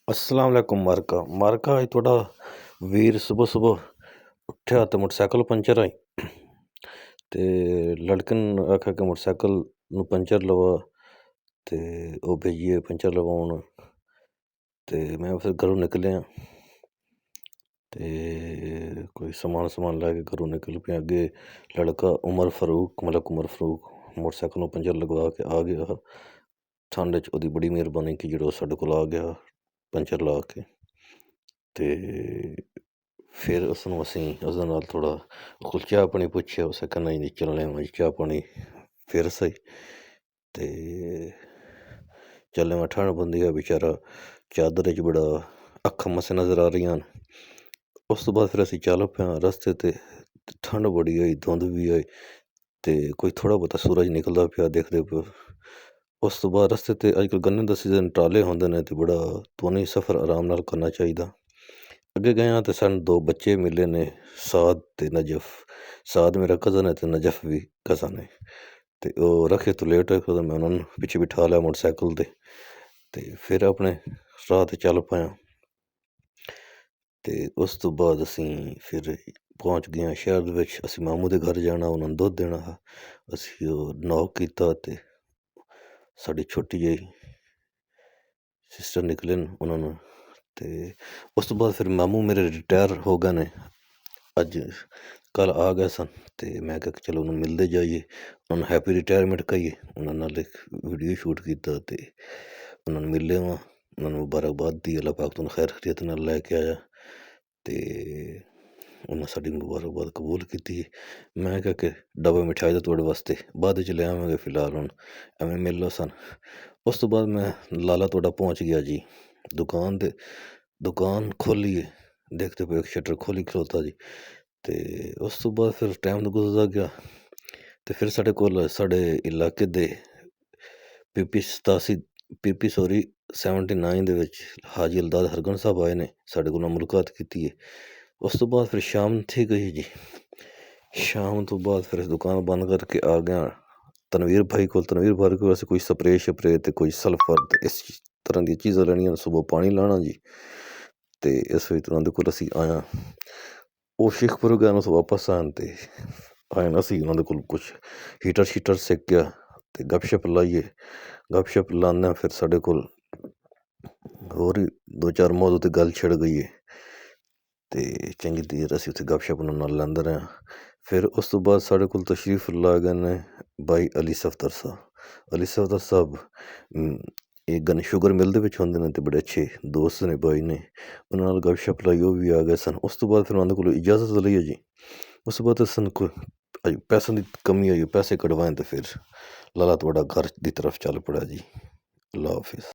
अस्सलाम वालेकुम मारका अज थोड़ा वीर सुबह सुबह उठ्या तो मोटरसाइकिल पंचर आई। ते लड़के ने आख्या कि मोटरसाइकिल नू पंचर लवा ते ओ भेजिए पंचर लवाउण। ते मैं फिर घरों निकलिया ते कोई समान लैके घरों निकल पे। अगे लड़का उमर फारूक मोटरसाइकिल नू पंचर लगवा के आ गया। ठंड च ओहदी बड़ी मेहरबानी कि जेह्ड़ा साढ़े कोल आ गया पंचर ला के। ते फिर उसनू असीं उसदे नाल थोड़ा कोल चाह् पानी पुच्छेआ, उस आखेआ नहीं जी चलने आं चाह् पानी फिर सही। ते चलने में ठंड पौंदी ऐ, बेचारा चादर च बड़ा अक्खां मस्से नज़र आ रहियां न। उस तो बाद फिर असीं चल पे रस्ते ते ठंड बड़ी होई, धुंध बी होई ते कोई थोड़ा बहुता सूरज निकलदा पेआ दिखदे पे। उस तो बाद रस्ते ते अजकल गन्ने दा सीजन टाले होंदे ने ते बड़ा तुआनी सफर आराम नाल करना चाहिदा। अग्गे गए ते सानूं दो बच्चे मिले ने, साद ते नजफ। साद मेरा कज़न है ते नजफ भी कज़न है। ते ओह् रखे तो लेट होए ते मैं उन्हां नूं पिच्छे बिठा लिया मोटरसाइकिल ते फिर अपने राह ते चल पाया। ते उस तो बाद असीं फिर पहुंच गए आं शहर दे विच। असीं मामू दे घर जाना, उन्हां नूं दुद्ध देना हा। असीं ओह् नॉक कीता ते साढ़ी छोटी जेही सिस्टर निकले न उन्हां नूं। ते उस तो बाद फिर मामू मेरे रिटायर हो गए ने, अज कल आ गए सन। ते मैं आखेआ कि चलो उन्हां नूं मिलदे जाइए, उन्हां नूं हैप्पी रिटायरमेंट कहिए। उन्हां नाल इक वीडियो शूट कीता ते उन्हां नूं मिले वां, उन्हां नूं मुबारकबाद दी, अल्लाह पाक तुहानूं खैर खैरियत नाल लै के आया। ते उन्हां साडी मुबारकबाद कबूल कीती। मैं आखेआ कि डब्बा मिठाई दा तुआढ़े वास्ते बाद च ले आवांगे, फिलहाल हुण एवें मिल लो सन। उस तो बाद मैं लाला तोड़ा पहुंच गया जी दुकान ते। दुकान खोलिए देखते पे एक शटर खोली खलोता जी। ते उस तो बाद फिर टाइम गुजरदा गया ते फिर साढ़े कोल साढ़े इलाके दे पीपी 79 दे विच हाजी अल्ताद हरगन साहब आए ने, साढ़े कोल मुलाकात कीती है। उस तो बाद फिर शाम थी गई जी। शाम तो बाद फिर दुकान बंद करके आ गया तनवीर भाई को। तनवीर भाई को असें कोई स्प्रे शप्रे ते कोई सल्फर ते इस तरह दी चीज़ां लैनियां, सुबह पानी लाना जी। ते इस विच उन्हां दे कोल असीं आया, ओह् शेखपुर गए न, वापस आन ते आए न। असीं उन्हां दे कोल कुछ हीटर शीटर सेकेआ ते गपशप लाइए। गपशप लाने फिर साढ़े कोल होर ही दो चार मौजू ते गल्ल छिड़ गई है। ते चंगी देर असीं उत्थे गपशप उन्हां नाल लैंदे रहे। फिर उस तो बाद साढ़े कोल तशरीफ ला गए ने भाई अली सफदर साहब। अली सफदर साहब एक गन शुगर मिल दे विच होंदे ने ते बड़े अच्छे दोस्त ने, भाई ने। उन्हां नाल गपशप लाई ओह् भी आ गए सन। उस तो बाद फिर उन्हां दे कोलों इजाजत लेई जी। उस तो बाद सानूं कोई पैसें दी कमी आई, पैसे कढवाए ते फिर लाला तोड़ा घर दी तरफ चल पड़ेआ जी। अल्लाह हाफिज।